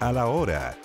a la hora.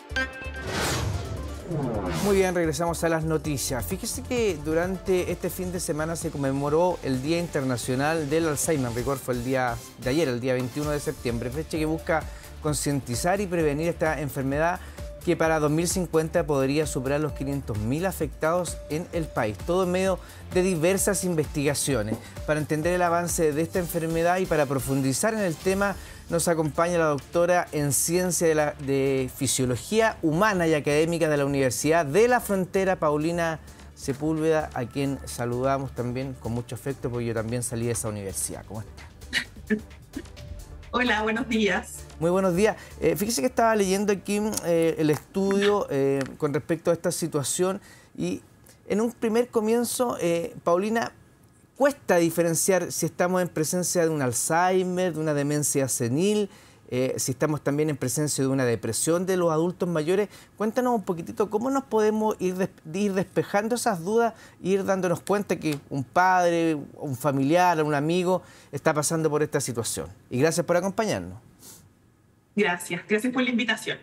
Muy bien, regresamos a las noticias. Fíjese que durante este fin de semana se conmemoró el Día Internacional del Alzheimer. En rigor fue el día de ayer, el día 21 de septiembre, fecha que busca concientizar y prevenir esta enfermedad que para 2050 podría superar los 500.000 afectados en el país. Todo en medio de diversas investigaciones. Para entender el avance de esta enfermedad y para profundizar en el tema, nos acompaña la doctora en Ciencia de Fisiología Humana y Académica de la Universidad de la Frontera, Paulina Sepúlveda, a quien saludamos también con mucho afecto, porque yo también salí de esa universidad. ¿Cómo está? Hola, buenos días. Muy buenos días. Fíjese que estaba leyendo aquí el estudio con respecto a esta situación y en un primer comienzo, Paulina, cuesta diferenciar si estamos en presencia de un Alzheimer, de una demencia senil, si estamos también en presencia de una depresión de los adultos mayores. Cuéntanos un poquitito cómo nos podemos ir despejando esas dudas e ir dándonos cuenta que un padre, un familiar, un amigo está pasando por esta situación. Y gracias por acompañarnos. Gracias por la invitación.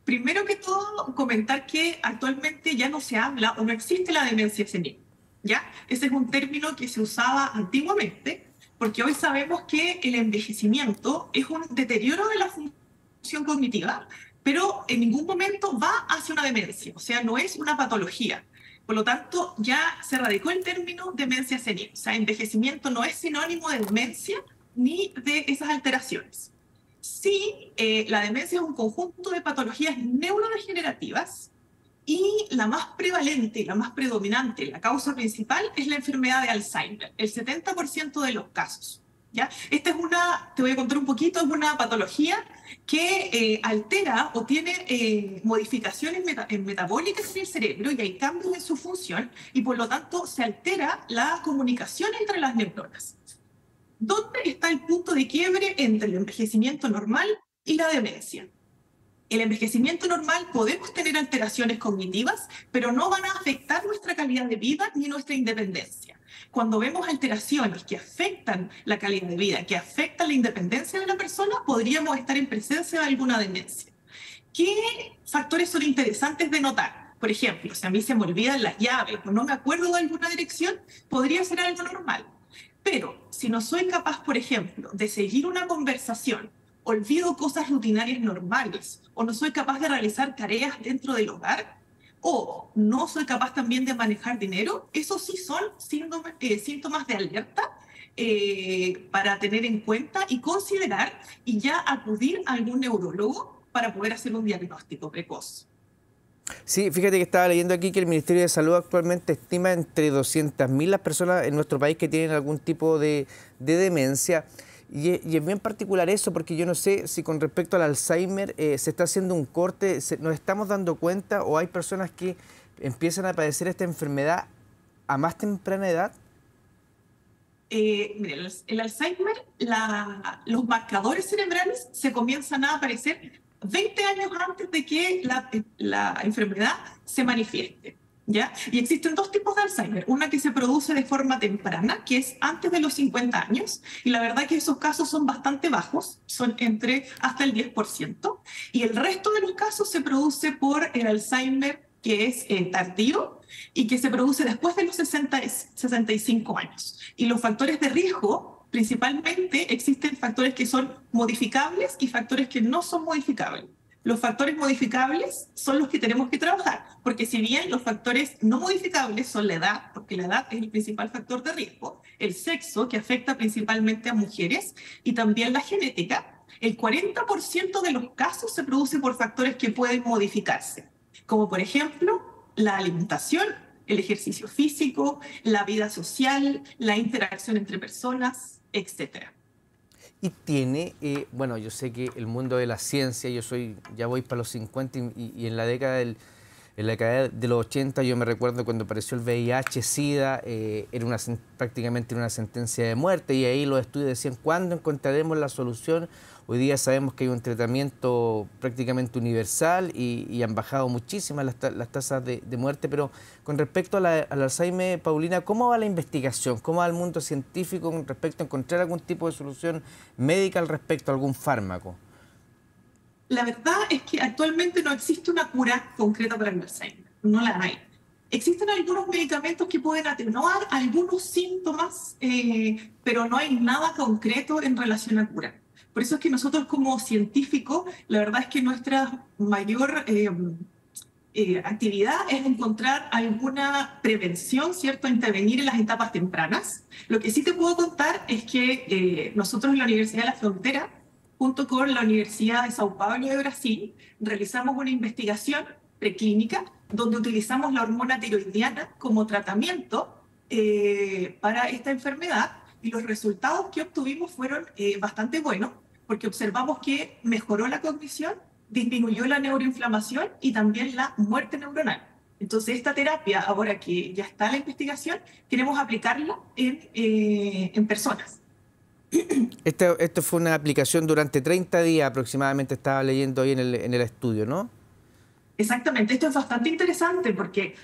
Primero que todo, comentar que actualmente ya no se habla o no existe la demencia senil, ¿ya? Ese es un término que se usaba antiguamente, porque hoy sabemos que el envejecimiento es un deterioro de la función cognitiva, pero en ningún momento va hacia una demencia, o sea, no es una patología. Por lo tanto, ya se erradicó el término demencia senil. O sea, envejecimiento no es sinónimo de demencia ni de esas alteraciones. Sí, la demencia es un conjunto de patologías neurodegenerativas y la más prevalente, la más predominante, la causa principal es la enfermedad de Alzheimer, el 70% de los casos. ¿Ya? Esta es te voy a contar un poquito, es una patología que altera o tiene modificaciones metabólicas en el cerebro y hay cambios en su función y por lo tanto se altera la comunicación entre las neuronas. ¿Dónde está el punto de quiebre entre el envejecimiento normal y la demencia? El envejecimiento normal podemos tener alteraciones cognitivas, pero no van a afectar nuestra calidad de vida ni nuestra independencia. Cuando vemos alteraciones que afectan la calidad de vida, que afectan la independencia de la persona, podríamos estar en presencia de alguna demencia. ¿Qué factores son interesantes de notar? Por ejemplo, si a mí se me olvidan las llaves o no me acuerdo de alguna dirección, podría ser algo normal. Pero si no soy capaz, por ejemplo, de seguir una conversación, olvido cosas rutinarias normales, o no soy capaz de realizar tareas dentro del hogar, o no soy capaz también de manejar dinero, esos sí son síntomas de alerta para tener en cuenta y considerar y ya acudir a algún neurólogo para poder hacer un diagnóstico precoz. Sí, fíjate que estaba leyendo aquí que el Ministerio de Salud actualmente estima entre 200.000 las personas en nuestro país que tienen algún tipo de demencia. Y es bien particular eso, porque yo no sé si con respecto al Alzheimer se está haciendo un corte, nos estamos dando cuenta o hay personas que empiezan a padecer esta enfermedad a más temprana edad. Mire, el Alzheimer, los marcadores cerebrales se comienzan a aparecer 20 años antes de que la enfermedad se manifieste, ¿ya? Y existen dos tipos de Alzheimer, una que se produce de forma temprana, que es antes de los 50 años, y la verdad que esos casos son bastante bajos, son hasta el 10%, y el resto de los casos se produce por el Alzheimer que es tardío y que se produce después de los 65 años. Y los factores de riesgo, principalmente existen factores que son modificables y factores que no son modificables. Los factores modificables son los que tenemos que trabajar, porque si bien los factores no modificables son la edad, porque la edad es el principal factor de riesgo, el sexo, que afecta principalmente a mujeres, y también la genética, el 40% de los casos se produce por factores que pueden modificarse, como por ejemplo la alimentación, el ejercicio físico, la vida social, la interacción entre personas, etc. Y tiene, bueno, yo sé que el mundo de la ciencia, ya voy para los 50 y en la década de los 80 yo me recuerdo cuando apareció el VIH, SIDA, era prácticamente una sentencia de muerte y ahí los estudios decían, ¿cuándo encontraremos la solución? Hoy día sabemos que hay un tratamiento prácticamente universal y han bajado muchísimas las tasas de muerte, pero con respecto al Alzheimer, Paulina, ¿cómo va la investigación? ¿Cómo va el mundo científico con respecto a encontrar algún tipo de solución médica al respecto, algún fármaco? La verdad es que actualmente no existe una cura concreta para el Alzheimer, no la hay. Existen algunos medicamentos que pueden atenuar algunos síntomas, pero no hay nada concreto en relación a cura. Por eso es que nosotros como científicos, la verdad es que nuestra mayor actividad es encontrar alguna prevención, ¿cierto? Intervenir en las etapas tempranas. Lo que sí te puedo contar es que nosotros en la Universidad de la Frontera, junto con la Universidad de Sao Paulo de Brasil, realizamos una investigación preclínica donde utilizamos la hormona tiroidiana como tratamiento para esta enfermedad y los resultados que obtuvimos fueron bastante buenos porque observamos que mejoró la cognición, disminuyó la neuroinflamación y también la muerte neuronal. Entonces, esta terapia, ahora que ya está en la investigación, queremos aplicarla en personas. Esto fue una aplicación durante 30 días aproximadamente, estaba leyendo hoy en el estudio, ¿no? Exactamente, esto es bastante interesante porque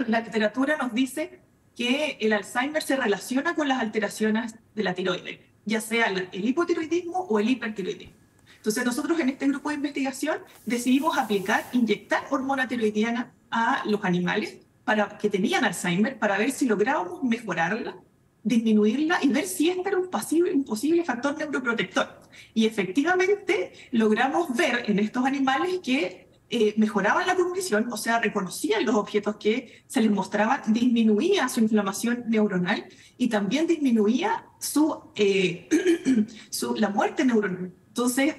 la literatura nos dice que el Alzheimer se relaciona con las alteraciones de la tiroides, ya sea el hipotiroidismo o el hipertiroidismo. Entonces nosotros en este grupo de investigación decidimos inyectar hormona tiroidiana a los animales que tenían Alzheimer para ver si lográbamos mejorarla, disminuirla y ver si este era un posible factor neuroprotector. Y efectivamente logramos ver en estos animales que mejoraban la cognición, o sea, reconocían los objetos que se les mostraban, disminuía su inflamación neuronal y también disminuía la muerte neuronal. Entonces,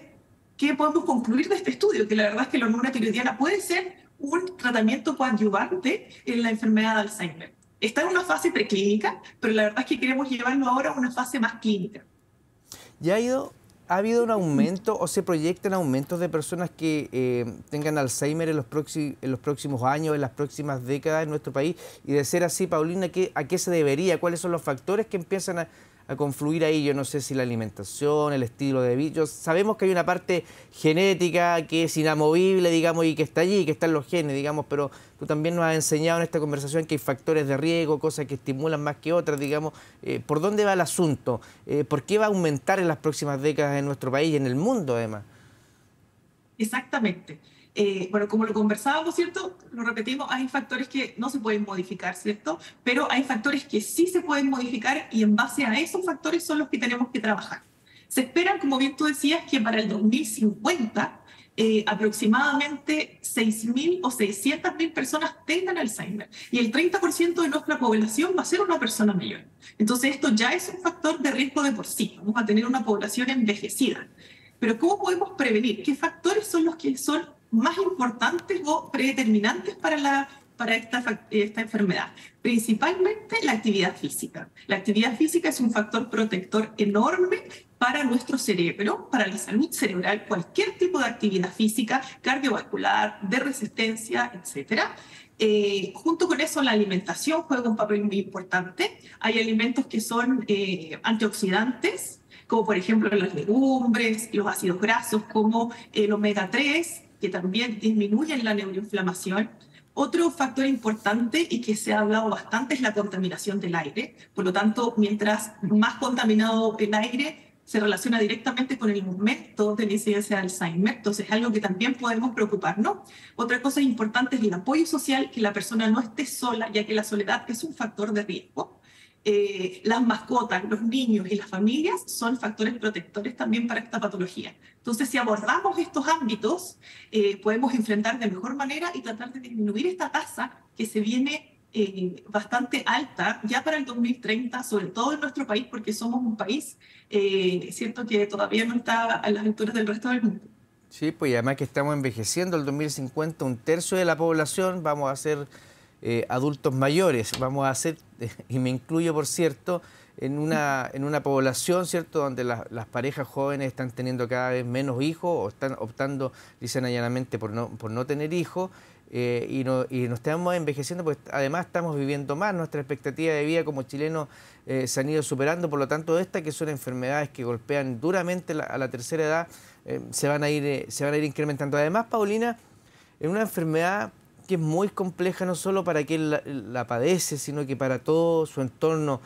¿qué podemos concluir de este estudio? Que la verdad es que la hormona tiroidiana puede ser un tratamiento coadyuvante en la enfermedad de Alzheimer. Está en una fase preclínica, pero la verdad es que queremos llevarlo ahora a una fase más clínica. ¿Ya ha habido un aumento o se proyectan aumentos de personas que tengan Alzheimer en los próximos años, en las próximas décadas en nuestro país? Y de ser así, Paulina, ¿a qué se debería? ¿Cuáles son los factores que empiezan a confluir ahí? Yo no sé si la alimentación, el estilo de vida. Sabemos que hay una parte genética que es inamovible, digamos, y que está allí, que están los genes, digamos, pero tú también nos has enseñado en esta conversación que hay factores de riesgo, cosas que estimulan más que otras, digamos. ¿Por dónde va el asunto? ¿Por qué va a aumentar en las próximas décadas en nuestro país y en el mundo, además? Exactamente. Bueno, como lo conversábamos, ¿cierto? Lo repetimos, hay factores que no se pueden modificar, ¿cierto? Pero hay factores que sí se pueden modificar y en base a esos factores son los que tenemos que trabajar. Se espera, como bien tú decías, que para el 2050 aproximadamente 6.000 o 600.000 personas tengan Alzheimer y el 30% de nuestra población va a ser una persona mayor. Entonces esto ya es un factor de riesgo de por sí. Vamos a tener una población envejecida. Pero ¿cómo podemos prevenir? ¿Qué factores son los que son más importantes o predeterminantes para esta enfermedad? Principalmente la actividad física. La actividad física es un factor protector enorme para nuestro cerebro, para la salud cerebral, cualquier tipo de actividad física, cardiovascular, de resistencia, etcétera. Junto con eso, la alimentación juega un papel muy importante. Hay alimentos que son antioxidantes, como por ejemplo las legumbres, los ácidos grasos, como el omega 3, que también disminuyen la neuroinflamación. Otro factor importante y que se ha hablado bastante es la contaminación del aire. Por lo tanto, mientras más contaminado el aire, se relaciona directamente con el aumento de la incidencia de Alzheimer. Entonces, es algo que también podemos preocuparnos. Otra cosa importante es el apoyo social, que la persona no esté sola, ya que la soledad es un factor de riesgo. Las mascotas, los niños y las familias son factores protectores también para esta patología. Entonces, si abordamos estos ámbitos, podemos enfrentar de mejor manera y tratar de disminuir esta tasa que se viene bastante alta ya para el 2030, sobre todo en nuestro país, porque somos un país, cierto, que todavía no está a las alturas del resto del mundo. Sí, pues y además que estamos envejeciendo, el 2050 un tercio de la población vamos a ser adultos mayores, vamos a ser, y me incluyo por cierto, en una población, ¿cierto?, donde las parejas jóvenes están teniendo cada vez menos hijos o están optando, dicen llanamente, por no tener hijos. Y nos estamos envejeciendo, pues además estamos viviendo más, nuestra expectativa de vida como chilenos se han ido superando, por lo tanto estas que son enfermedades que golpean duramente a la tercera edad se van a ir incrementando. Además, Paulina, es una enfermedad que es muy compleja no solo para quien la padece, sino que para todo su entorno.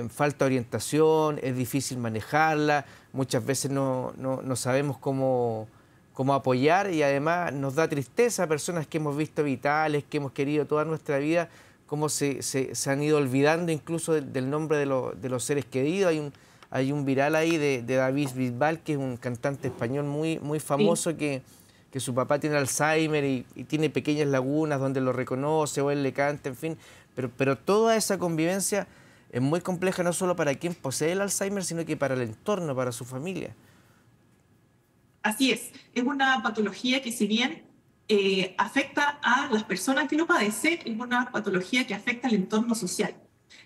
Falta orientación, es difícil manejarla, muchas veces no sabemos cómo como apoyar, y además nos da tristeza a personas que hemos visto vitales, que hemos querido toda nuestra vida, cómo se han ido olvidando incluso del nombre de los seres queridos. Hay un viral ahí de David Bisbal, que es un cantante español muy Sí. famoso, que su papá tiene Alzheimer y tiene pequeñas lagunas donde lo reconoce o él le canta, en fin. Pero toda esa convivencia es muy compleja, no solo para quien posee el Alzheimer, sino que para el entorno, para su familia. Así es una patología que si bien afecta a las personas que lo padecen, es una patología que afecta al entorno social.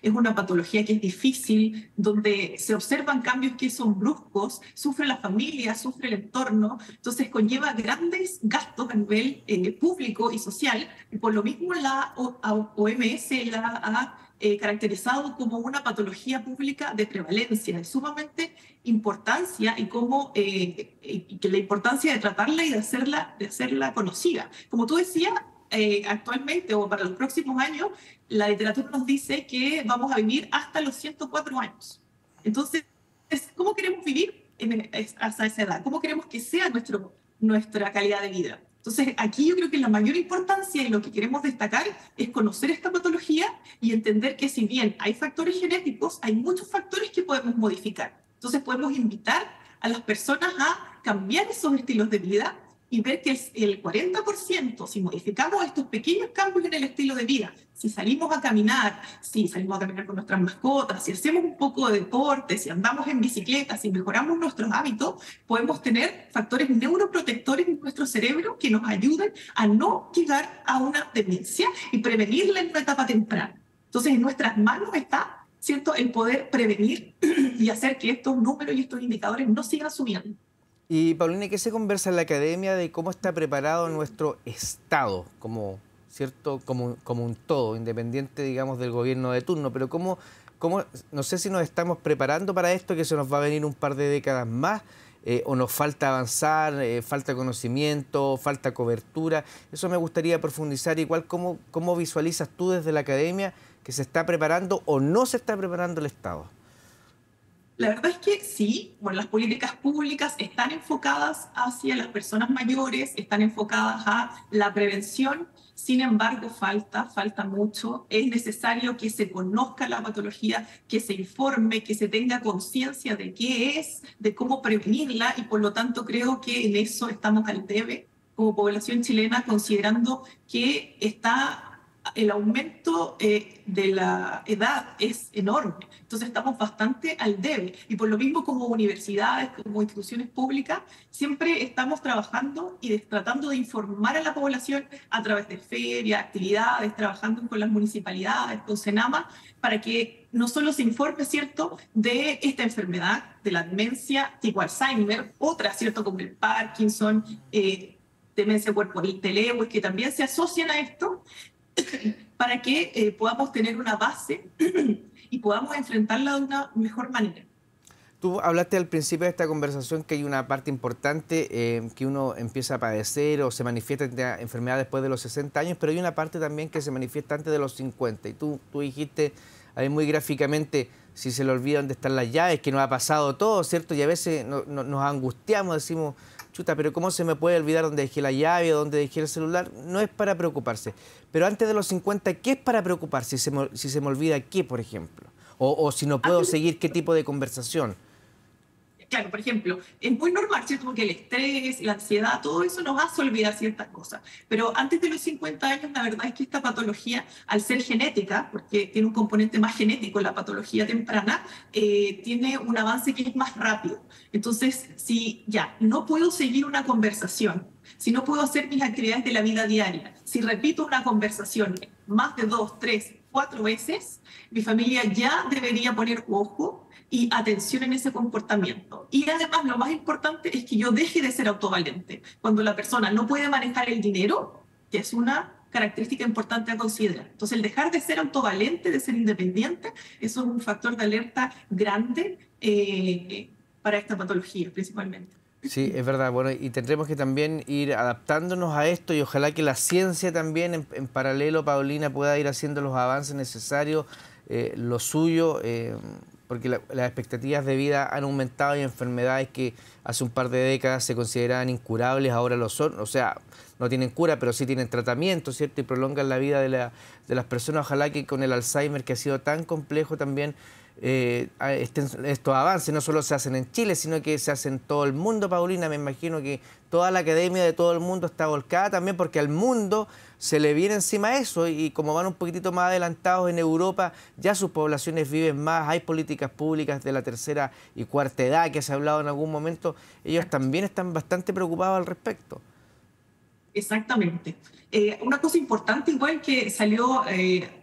Es una patología que es difícil, donde se observan cambios que son bruscos, sufre la familia, sufre el entorno, entonces conlleva grandes gastos a nivel público y social, y por lo mismo la OMS la ha caracterizado como una patología pública de prevalencia, de sumamente importancia y cómo y que la importancia de tratarla y de hacerla conocida. Como tú decías, actualmente o para los próximos años, la literatura nos dice que vamos a vivir hasta los 104 años. Entonces, ¿cómo queremos vivir hasta esa edad? ¿Cómo queremos que sea nuestra calidad de vida? Entonces, aquí yo creo que la mayor importancia y lo que queremos destacar es conocer esta patología y entender que si bien hay factores genéticos, hay muchos factores que podemos modificar. Entonces podemos invitar a las personas a cambiar esos estilos de vida y ver que el 40%, si modificamos estos pequeños cambios en el estilo de vida, si salimos a caminar, si salimos a caminar con nuestras mascotas, si hacemos un poco de deporte, si andamos en bicicleta, si mejoramos nuestros hábitos, podemos tener factores neuroprotectores en nuestro cerebro que nos ayuden a no llegar a una demencia y prevenirla en una etapa temprana. Entonces, en nuestras manos está, ¿cierto?, el poder prevenir y hacer que estos números y estos indicadores no sigan subiendo. Y Paulina, ¿qué se conversa en la academia de cómo está preparado nuestro Estado, ¿cierto? Como un todo, independiente, digamos, del gobierno de turno? Pero no sé si nos estamos preparando para esto, que se nos va a venir un par de décadas más, o nos falta avanzar, falta conocimiento, falta cobertura. Eso me gustaría profundizar. Igual, ¿cómo visualizas tú desde la academia que se está preparando o no se está preparando el Estado? La verdad es que sí, bueno, las políticas públicas están enfocadas hacia las personas mayores, están enfocadas a la prevención, sin embargo, falta mucho. Es necesario que se conozca la patología, que se informe, que se tenga conciencia de qué es, de cómo prevenirla, y por lo tanto creo que en eso estamos al debe como población chilena, considerando que el aumento de la edad es enorme. Entonces estamos bastante al debe. Y por lo mismo como universidades, como instituciones públicas, siempre estamos trabajando y tratando de informar a la población a través de ferias, actividades, trabajando con las municipalidades, con Senama, para que no solo se informe, ¿cierto?, de esta enfermedad, de la demencia tipo Alzheimer, otras, ¿cierto?, como el Parkinson, demencia corporal de Lewy, que también se asocian a esto, para que podamos tener una base y podamos enfrentarla de una mejor manera. Tú hablaste al principio de esta conversación que hay una parte importante que uno empieza a padecer o se manifiesta esta enfermedad después de los 60 años, pero hay una parte también que se manifiesta antes de los 50. Y tú dijiste ahí muy gráficamente, si se le olvida dónde están las llaves, que nos ha pasado todo, ¿cierto? Y a veces nos angustiamos, decimos, chuta, pero ¿cómo se me puede olvidar dónde dejé la llave o dónde dejé el celular? No es para preocuparse. Pero antes de los 50, ¿qué es para preocuparse? Si se me olvida qué, por ejemplo. O si no puedo seguir, ¿qué tipo de conversación? Claro, por ejemplo, es muy normal, ¿cierto? Porque el estrés, la ansiedad, todo eso nos hace olvidar ciertas cosas. Pero antes de los 50 años, la verdad es que esta patología, al ser genética, porque tiene un componente más genético, la patología temprana, tiene un avance que es más rápido. Entonces, si ya no puedo seguir una conversación, si no puedo hacer mis actividades de la vida diaria, si repito una conversación más de 2, 3, 4 veces, mi familia ya debería poner ojo y atención en ese comportamiento. Y además lo más importante es que yo deje de ser autovalente. Cuando la persona no puede manejar el dinero, que es una característica importante a considerar. Entonces el dejar de ser autovalente, de ser independiente, eso es un factor de alerta grande para esta patología principalmente. Sí, es verdad. Bueno, y tendremos que también ir adaptándonos a esto y ojalá que la ciencia también en paralelo, Paulina, pueda ir haciendo los avances necesarios, lo suyo, porque las expectativas de vida han aumentado y enfermedades que hace un par de décadas se consideraban incurables, ahora lo son, o sea, no tienen cura, pero sí tienen tratamiento, ¿cierto? Y prolongan la vida de las personas. Ojalá que con el Alzheimer, que ha sido tan complejo también, estos avances no solo se hacen en Chile, sino que se hacen en todo el mundo, Paulina. Me imagino que toda la academia de todo el mundo está volcada también porque al mundo se le viene encima eso y como van un poquitito más adelantados en Europa, ya sus poblaciones viven más, hay políticas públicas de la tercera y cuarta edad que se ha hablado en algún momento, ellos también están bastante preocupados al respecto. Exactamente. Una cosa importante igual que salió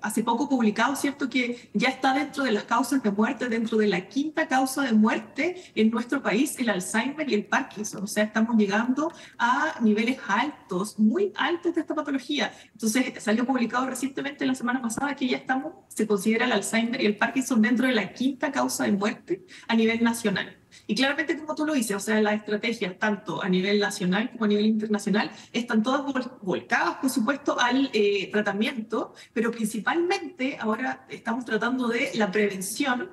hace poco publicado, ¿cierto? Que ya está dentro de las causas de muerte, dentro de la quinta causa de muerte en nuestro país, el Alzheimer y el Parkinson. O sea, estamos llegando a niveles altos, muy altos de esta patología. Entonces, salió publicado recientemente la semana pasada que ya estamos, se considera el Alzheimer y el Parkinson dentro de la quinta causa de muerte a nivel nacional. Y claramente, como tú lo dices, o sea, las estrategias, tanto a nivel nacional como a nivel internacional, están todas volcadas, por supuesto, al tratamiento, pero principalmente ahora estamos tratando de la prevención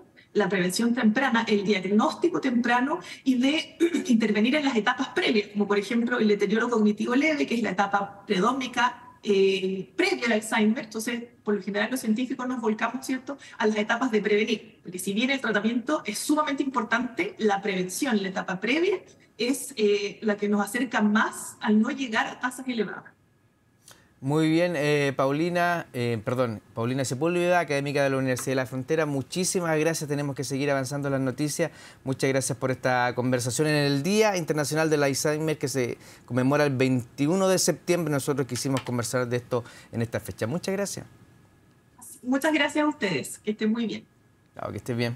temprana, el diagnóstico temprano y de intervenir en las etapas previas, como por ejemplo el deterioro cognitivo leve, que es la etapa predómica previa al Alzheimer. Entonces, por lo general los científicos nos volcamos, ¿cierto?, a las etapas de prevenir, porque si bien el tratamiento es sumamente importante, la prevención, la etapa previa, es la que nos acerca más al no llegar a tasas elevadas. Muy bien, Paulina Sepúlveda, académica de la Universidad de la Frontera, muchísimas gracias, tenemos que seguir avanzando en las noticias. Muchas gracias por esta conversación en el Día Internacional del Alzheimer que se conmemora el 21 de septiembre. Nosotros quisimos conversar de esto en esta fecha. Muchas gracias. Muchas gracias a ustedes, que estén muy bien. Claro, que estés bien.